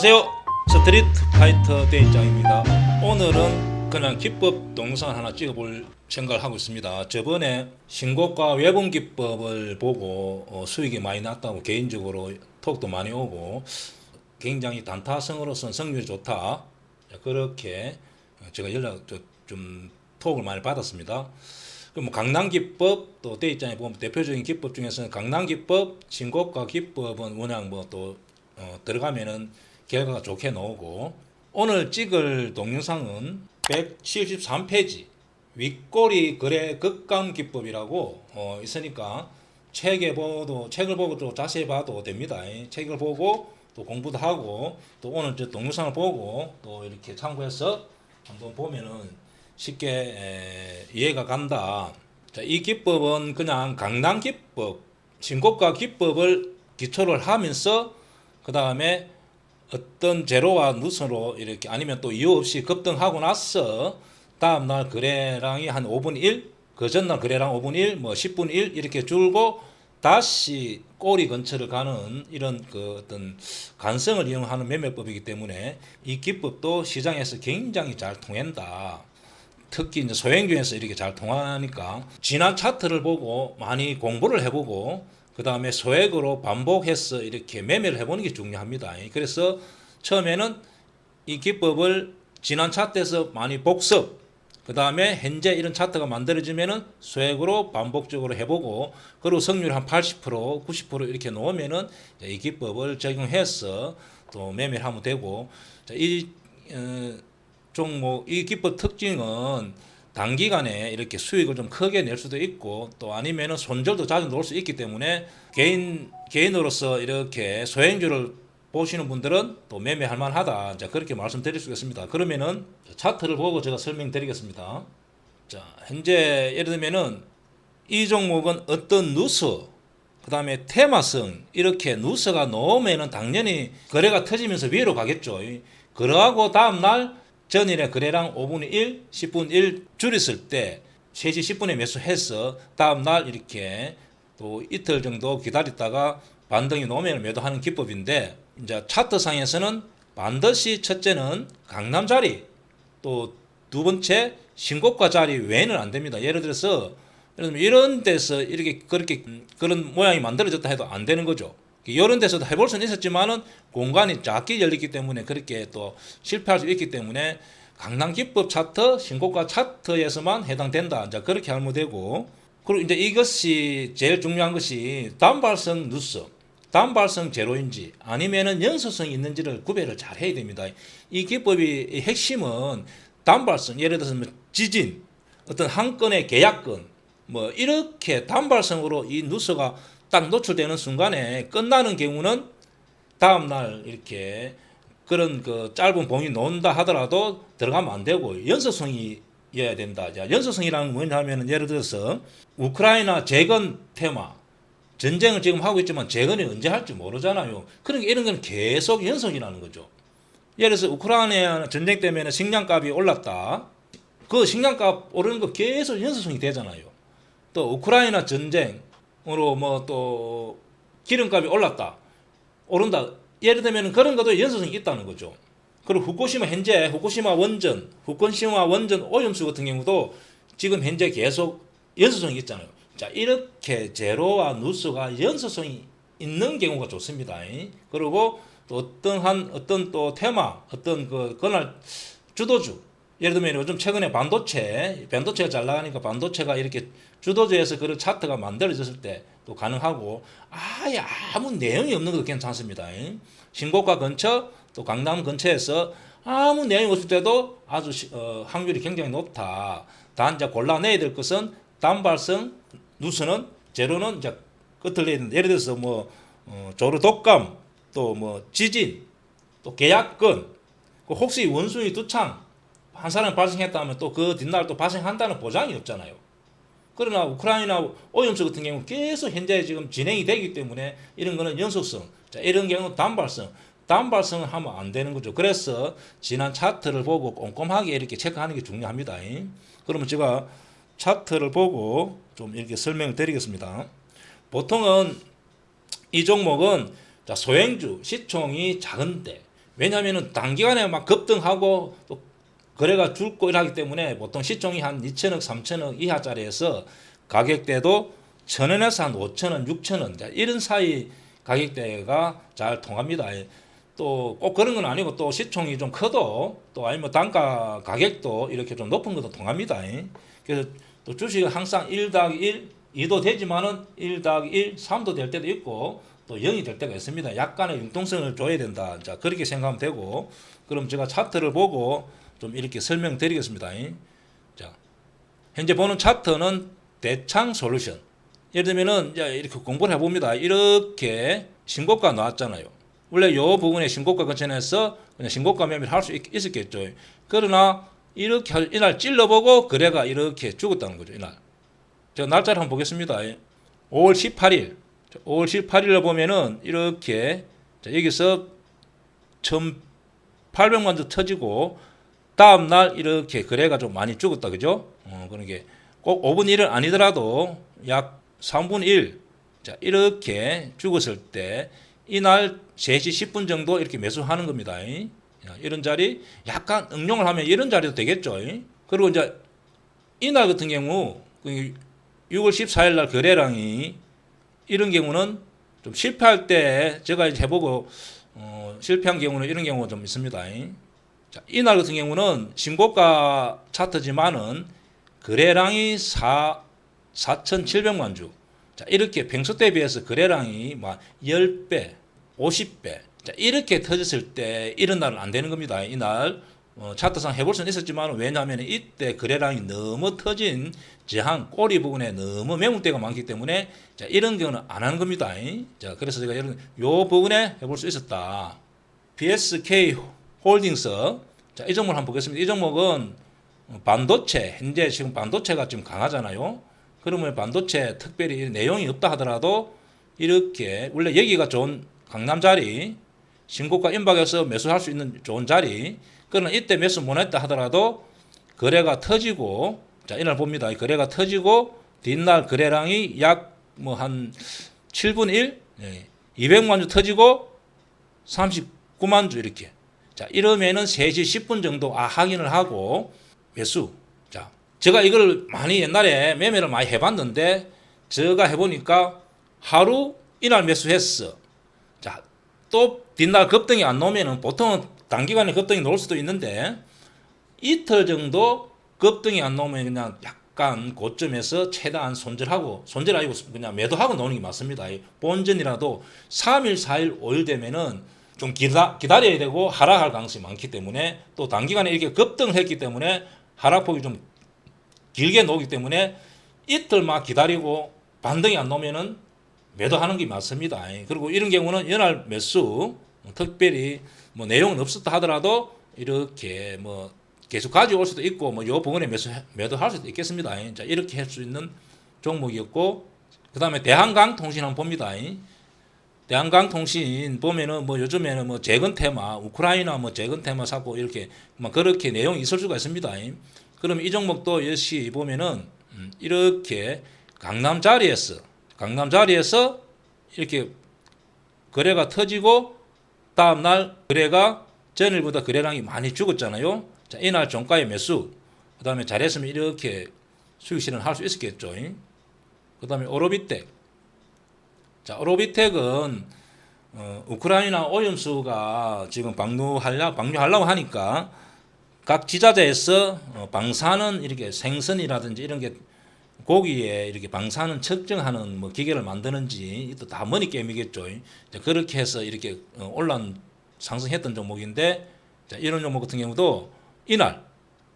안녕하세요. 스트리트 파이터 대입장입니다. 오늘은 그냥 기법 동영상 하나 찍어볼 생각을 하고 있습니다. 저번에 신고가 외분 기법을 보고 수익이 많이 났다고 개인적으로 톡도 많이 오고 굉장히 단타성으로서는 성률이 좋다, 그렇게 제가 연락 좀 톡을 많이 받았습니다. 뭐 강남기법 또 대입장에 보면 대표적인 기법 중에서는 강남기법, 신고가 기법은 워낙 또 들어가면은 결과가 좋게 나오고, 오늘 찍을 동영상은 173페이지 윗꼬리 거래 급감 기법이라고 있으니까 책을 보고 또 자세히 봐도 됩니다. 책을 보고 또 공부도 하고 또 오늘 저 동영상을 보고 또 이렇게 참고해서 한번 보면은 쉽게 이해가 간다. 자, 이 기법은 그냥 강남 기법, 신고가 기법을 기초를 하면서 그 다음에 어떤 제로와 누수로 이렇게 아니면 또 이유 없이 급등하고 나서 다음날 거래량이 한 5분의 1, 그 전날 거래량 5분의 1, 뭐 10분의 1 이렇게 줄고 다시 꼬리 근처를 가는 이런 그 어떤 관성을 이용하는 매매법이기 때문에 이 기법도 시장에서 굉장히 잘 통한다. 특히 이제 소액주에서 이렇게 잘 통하니까 지난 차트를 보고 많이 공부를 해보고 그 다음에 소액으로 반복해서 이렇게 매매를 해보는 게 중요합니다. 그래서 처음에는 이 기법을 지난 차트에서 많이 복습, 그 다음에 현재 이런 차트가 만들어지면은 소액으로 반복적으로 해보고, 그리고 성률 한 80%, 90% 이렇게 놓으면은 이 기법을 적용해서 또 매매를 하면 되고, 이 종목, 이 기법 특징은 단기간에 이렇게 수익을 좀 크게 낼 수도 있고 또 아니면은 손절도 자주 놓을 수 있기 때문에 개인으로서 이렇게 소액주를 보시는 분들은 또 매매할 만하다. 자, 그렇게 말씀드릴 수 있습니다. 그러면은 차트를 보고 제가 설명드리겠습니다. 자, 현재 예를 들면은 이 종목은 어떤 누수, 그 다음에 테마성, 이렇게 누수가 나오면은 당연히 거래가 터지면서 위로 가겠죠. 그러하고 다음날 전일에 거래량 5분의 1, 10분의 1 줄였을 때 3시 10분에 매수해서 다음날 이렇게 또 이틀 정도 기다렸다가 반등이 나오면 매도하는 기법인데, 이제 차트상에서는 반드시 첫째는 강남 자리, 또 두 번째 신고가 자리 외에는 안 됩니다. 예를 들어서 이런 데서 이렇게 그런 모양이 만들어졌다 해도 안 되는 거죠. 이런 데서도 해볼 수는 있었지만은 공간이 작게 열리기 때문에 그렇게 또 실패할 수 있기 때문에 강남 기법 차트, 신고가 차트에서만 해당된다. 이제 그렇게 하면 되고, 그리고 이제 이것이 제일 중요한 것이 단발성 누수, 단발성 제로인지 아니면은 연소성이 있는지를 구별을 잘 해야 됩니다. 이 기법의 핵심은 단발성, 예를 들어서 지진, 어떤 한 건의 계약건, 뭐 이렇게 단발성으로 이 누수가 딱 노출되는 순간에 끝나는 경우는 다음날 이렇게 그런 그 짧은 봉이 나온다 하더라도 들어가면 안 되고 연속성이어야 된다. 자, 연속성이라는 건 뭐냐면 예를 들어서 우크라이나 재건 테마, 전쟁을 지금 하고 있지만 재건이 언제 할지 모르잖아요. 그러니까 이런 건 계속 연속이라는 거죠. 예를 들어서 우크라이나 전쟁 때문에 식량값이 올랐다. 그 식량값 오르는 거 계속 연속성이 되잖아요. 또 우크라이나 전쟁으로 뭐 또 기름값이 올랐다, 오른다. 예를 들면 그런 것도 연소성이 있다는 거죠. 그리고 후쿠시마 원전 오염수 같은 경우도 지금 현재 계속 연소성이 있잖아요. 자, 이렇게 제로와 누수가 연소성이 있는 경우가 좋습니다. 그리고 또 어떤 또 테마, 어떤 그날 주도주, 예를 들면 요즘 최근에 반도체가 잘 나가니까 반도체가 이렇게 주도주에서 그런 차트가 만들어졌을 때 또 가능하고, 아예 아무 내용이 없는 것도 괜찮습니다. 신고가 근처, 또 강남 근처에서 아무 내용이 없을 때도 아주 확률이 굉장히 높다. 단 이제 골라내야 될 것은 단발성 누수는 제로는 이제 끝을 내야 된다. 예를 들어서 조류 독감, 또 지진, 또 계약건, 혹시 원숭이 두창 한 사람이 발생했다면 또 그 뒷날 또 발생한다는 보장이 없잖아요. 그러나 우크라이나 오염수 같은 경우 계속 현재 지금 진행이 되기 때문에 이런 거는 연속성, 자, 이런 경우는 단발성을 하면 안 되는 거죠. 그래서 지난 차트를 보고 꼼꼼하게 이렇게 체크하는 게 중요합니다. 그러면 제가 차트를 보고 좀 이렇게 설명을 드리겠습니다. 보통은 이 종목은 소액주, 시총이 작은데 왜냐하면 단기간에 막 급등하고 또 거래가 줄고 이러기 때문에 보통 시총이 한 2천억, 3천억 이하짜리에서 가격대도 1,000원에서 한 5천원, 6천원 이런 사이 가격대가 잘 통합니다. 또 꼭 그런 건 아니고 또 시총이 좀 커도 또 아니면 단가 가격도 이렇게 좀 높은 것도 통합니다. 그래서 또 주식은 항상 1-1, 2도 되지만은 1-1, 3도 될 때도 있고 또 0이 될 때가 있습니다. 약간의 융통성을 줘야 된다. 자, 그렇게 생각하면 되고, 그럼 제가 차트를 보고 좀 이렇게 설명드리겠습니다. 자, 현재 보는 차트는 대창 솔루션. 예를 들면은 이렇게 공부를 해봅니다. 이렇게 신고가 나왔잖아요. 원래 요 부분에 신고가 근처에서 그냥 신고가 매매를 할 수 있었겠죠. 그러나 이렇게 이날 찔러보고 거래가 이렇게 죽었다는 거죠. 이날. 제가 날짜를 한번 보겠습니다. 5월 18일. 5월 18일을 보면은 이렇게 여기서 1,800만 주 터지고 다음 날 이렇게 거래가 좀 많이 죽었다, 그죠? 그런 게 꼭 5분의 1은 아니더라도 약 3분의 1 이렇게 죽었을 때 이날 3시 10분 정도 이렇게 매수하는 겁니다. 이런 자리 약간 응용을 하면 이런 자리도 되겠죠. 그리고 이제 이날 같은 경우 6월 14일 날 거래량이 이런 경우는 좀 실패할 때 제가 이제 해보고 실패한 경우는 이런 경우가 좀 있습니다. 자, 이날 같은 경우는 신고가 차트지만은 거래량이 4,700만 주. 자, 이렇게 평소 때 비해서 거래량이 막 10배, 50배. 자, 이렇게 터졌을 때 이런 날은 안 되는 겁니다. 이날 차트상 해볼 수는 있었지만 왜냐하면 이때 거래량이 너무 터진 저항 꼬리 부분에 너무 매물대가 많기 때문에 자, 이런 경우는 안 하는 겁니다. 자, 그래서 제가 요 부분에 해볼 수 있었다. BSK 홀딩스. 자, 이 종목을 한번 보겠습니다. 이 종목은 반도체, 현재 지금 반도체가 지금 강하잖아요. 그러면 반도체 특별히 내용이 없다 하더라도 이렇게 원래 여기가 좋은 강남 자리, 신고가 임박해서 매수할 수 있는 좋은 자리. 그러나 이때 매수 못했다 하더라도 거래가 터지고, 자, 이날 봅니다. 거래가 터지고 뒷날 거래량이 약 뭐 한 7분의 1, 200만 주 터지고 39만 주 이렇게. 자, 이러면은 3시 10분 정도 확인을 하고 매수. 자, 제가 이걸 많이 옛날에 매매를 많이 해봤는데 제가 해보니까 하루 이날 매수했어. 자, 또 뒷날 급등이 안 나오면은 보통은 단기간에 급등이 나올 수도 있는데 이틀 정도 급등이 안 나오면 그냥 약간 고점에서 최대한 손절 아니고 그냥 매도하고 나오는 게 맞습니다. 본전이라도 3일, 4일, 5일 되면은 좀 기다려야 되고 하락할 가능성이 많기 때문에 또 단기간에 이렇게 급등을 했기 때문에 하락폭이 좀 길게 나오기 때문에 이틀 막 기다리고 반등이 안 나오면은 매도하는 게 맞습니다. 그리고 이런 경우는 연할 매수 특별히 뭐 내용은 없었다 하더라도 이렇게 뭐 계속 가져올 수도 있고 뭐 요 부분에 매도할 수도 있겠습니다. 자, 이렇게 할 수 있는 종목이었고 그다음에 대한강통신 한번 봅니다. 대한강통신 보면은 뭐 요즘에는 뭐 재건 테마, 우크라이나 뭐 재건 테마 사고 이렇게 막 그렇게 내용이 있을 수가 있습니다. 그럼 이 종목도 역시 보면은 이렇게 강남 자리에서 이렇게 거래가 터지고 다음 날 거래가 전일보다 거래량이 많이 죽었잖아요. 자, 이날 종가의 매수. 그다음에 잘했으면 이렇게 수익 실현할 수 있었겠죠. 그다음에 오로비텍. 자, 오로비텍은 우크라이나 오염수가 지금 방류하려고 하니까 각 지자체에서 방사능 이렇게 생선이라든지 이런 게 고기에 이렇게 방사능 측정하는 뭐 기계를 만드는지 또 다 머니 게임이겠죠. 자, 그렇게 해서 이렇게 상승했던 종목인데 자, 이런 종목 같은 경우도 이날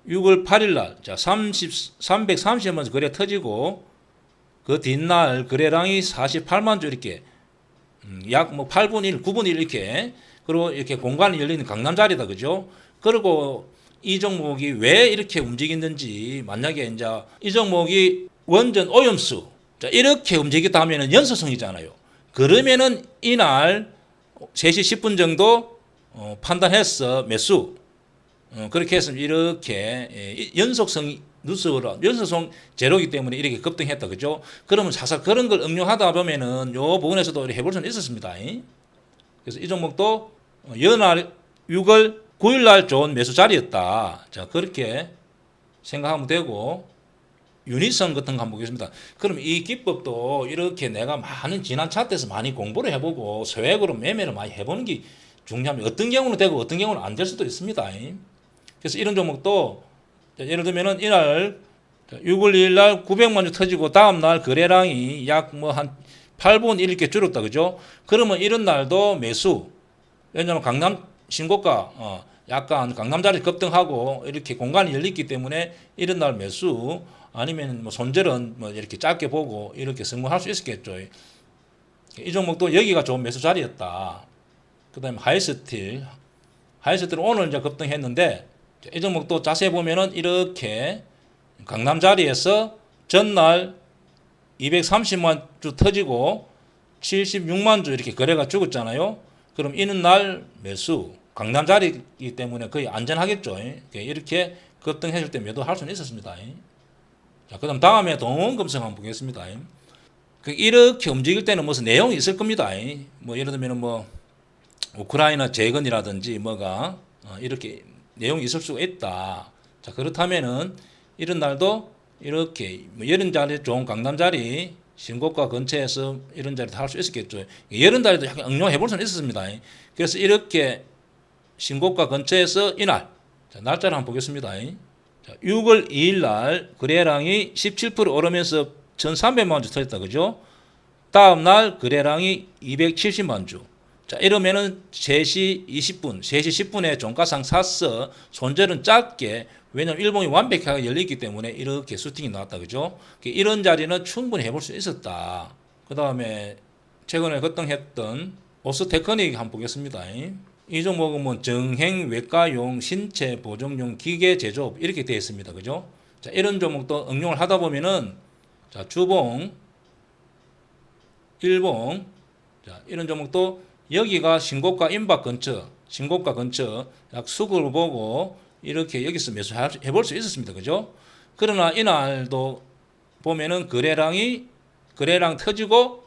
6월 8일 날 자, 330만 주 거래 터지고 그 뒷날 거래량이 48만 주 이렇게 약 뭐 8분의 1, 9분의 1 이렇게 그리고 이렇게 공간이 열리는 강남 자리다 그죠? 그리고 이 종목이 왜 이렇게 움직이는지 만약에 이제 이 종목이 원전 오염수 자, 이렇게 움직였다 하면은 연소성이잖아요. 그러면은 이날 3시 10분 정도 판단해서 매수 그렇게 해서 이렇게 연속성 제로이기 때문에 이렇게 급등했다 그죠? 그러면 사실 그런 걸 응용하다 보면은 요 부분에서도 해볼 수는 있었습니다. 그래서 이 종목도 연할 6월 9일 날 좋은 매수 자리였다. 자, 그렇게 생각하면 되고, 유니선 같은 거 한번 보겠습니다. 그럼 이 기법도 이렇게 내가 많은 지난 차트에서 많이 공부를 해보고 소액으로 매매를 많이 해보는 게 중요합니다. 어떤 경우는 되고 어떤 경우는 안 될 수도 있습니다. 그래서 이런 종목도 예를 들면은 이날 6월 2일 날 900만 주 터지고 다음 날 거래량이 약 뭐 한 8분 이렇게 줄었다, 그죠? 그러면 이런 날도 매수. 왜냐하면 강남 신고가 약간 강남자리 급등하고 이렇게 공간이 열렸기 때문에 이런 날 매수, 아니면 뭐 손절은 뭐 이렇게 짧게 보고 이렇게 성공할 수 있었겠죠. 이 종목도 여기가 좋은 매수 자리였다. 그다음에 하이스틸 오늘 이제 급등했는데, 이 종목도 자세히 보면은 이렇게 강남 자리에서 전날 230만 주 터지고 76만 주 이렇게 거래가 죽었잖아요. 그럼 이는 날 매수, 강남 자리이기 때문에 거의 안전하겠죠. 이렇게 급등했을 때 매도할 수는 있었습니다. 자, 그다음 다음에 동원금성 한번 보겠습니다. 이렇게 움직일 때는 무슨 내용이 있을 겁니다. 뭐 예를 들면 뭐 우크라이나 재건이라든지 뭐가 이렇게 내용이 있을 수가 있다. 자, 그렇다면은 이런 날도 이렇게 뭐 이런 자리 좋은 강남 자리 신고가 근처에서 이런 자리도 할 수 있었겠죠. 이런 자리도 약간 응용해 볼 수는 있었습니다. 그래서 이렇게 신고가 근처에서 이날, 자, 날짜를 한번 보겠습니다. 자, 6월 2일 날 거래량이 17% 오르면서 1,300만 주 터졌다, 그죠? 다음 날 거래량이 270만 주. 자, 이러면은 3시 10분에 종가상 샀어. 손절은 짧게, 왜냐면 일봉이 완벽하게 열리기 때문에 이렇게 수팅이 나왔다, 그죠? 이런 자리는 충분히 해볼 수 있었다. 그 다음에 최근에 급등했던 오스테크닉 한번 보겠습니다. 이 종목은 뭐 정행 외과용 신체 보정용 기계 제조업 이렇게 되어 있습니다, 그죠? 자, 이런 종목도 응용을 하다 보면은, 자, 주봉, 일봉, 자, 이런 종목도 여기가 신고가 임박 근처, 신고가 근처 약 수급을 보고 이렇게 여기서 매수해 볼 수 있었습니다, 그죠? 그러나 이날도 보면은 거래량 터지고,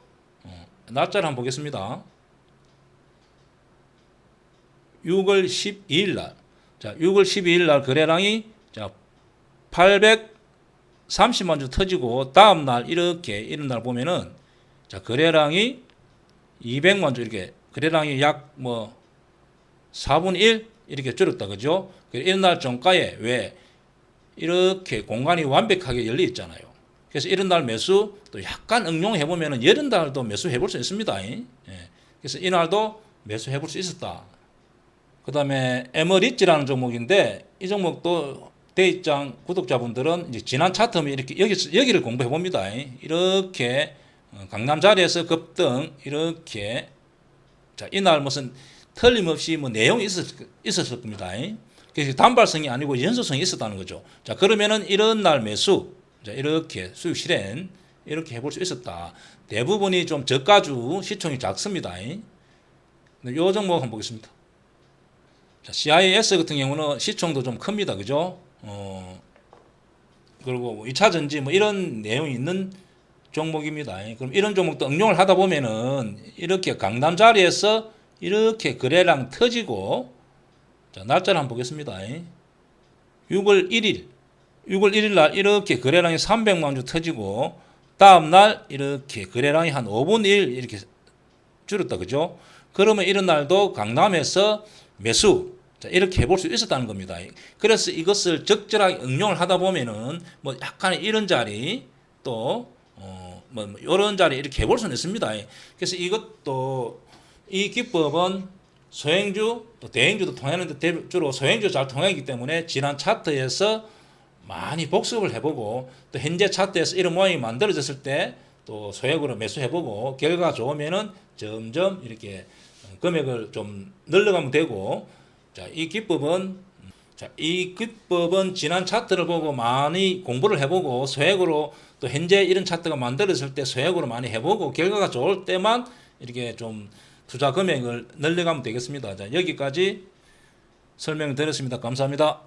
날짜를 한번 보겠습니다. 6월 12일 날, 자, 6월 12일 날 거래량이, 자, 830만 주 터지고 다음 날 이렇게 이런 날 보면은, 자, 거래량이 200만 주 이렇게 거래량이 약 뭐 4분의 1 이렇게 줄었다, 그죠? 이런 날 종가에 왜 이렇게 공간이 완벽하게 열려 있잖아요. 그래서 이런 날 매수 또 약간 응용해 보면은 이런 날도 매수해 볼 수 있습니다. 예. 그래서 이 날도 매수해 볼 수 있었다. 그 다음에 에머리지라는 종목인데, 이 종목도 대입장 구독자분들은 이제 지난 차트면 이렇게 여기를 공부해 봅니다. 이렇게 강남 자리에서 급등 이렇게, 자, 이날 무슨 틀림없이 뭐 내용이 있었을 겁니다. 그래서 단발성이 아니고 연소성이 있었다는 거죠. 자, 그러면은 이런 날 매수, 자, 이렇게 수익 실현 이렇게 해볼 수 있었다. 대부분이 좀 저가주 시총이 작습니다. 이 종목 한번 보겠습니다. 자, CIS 같은 경우는 시총도 좀 큽니다, 그죠? 그리고 2차 전지 뭐 이런 내용이 있는 종목입니다. 그럼 이런 종목도 응용을 하다 보면은 이렇게 강남 자리에서 이렇게 거래량 터지고, 자, 날짜를 한번 보겠습니다. 6월 1일 날 이렇게 거래량이 300만 주 터지고 다음 날 이렇게 거래량이 한 5분의 1 이렇게 줄었다, 그죠? 그러면 이런 날도 강남에서 매수, 자, 이렇게 해볼 수 있었다는 겁니다. 그래서 이것을 적절하게 응용을 하다 보면은 뭐 약간의 이런 자리 또 뭐 이런 자리 이렇게 해볼 수는 있습니다. 그래서 이것도 이 기법은 소행주 또 대행주도 통하는데 주로 소행주 잘 통하기 때문에 지난 차트에서 많이 복습을 해보고 또 현재 차트에서 이런 모양이 만들어졌을 때 또 소액으로 매수해보고 결과가 좋으면은 점점 이렇게 금액을 좀 늘려가면 되고, 자, 이 기법은 지난 차트를 보고 많이 공부를 해보고 소액으로 또 현재 이런 차트가 만들어졌을 때 소액으로 많이 해보고 결과가 좋을 때만 이렇게 좀 투자 금액을 늘려가면 되겠습니다. 자, 여기까지 설명드렸습니다. 감사합니다.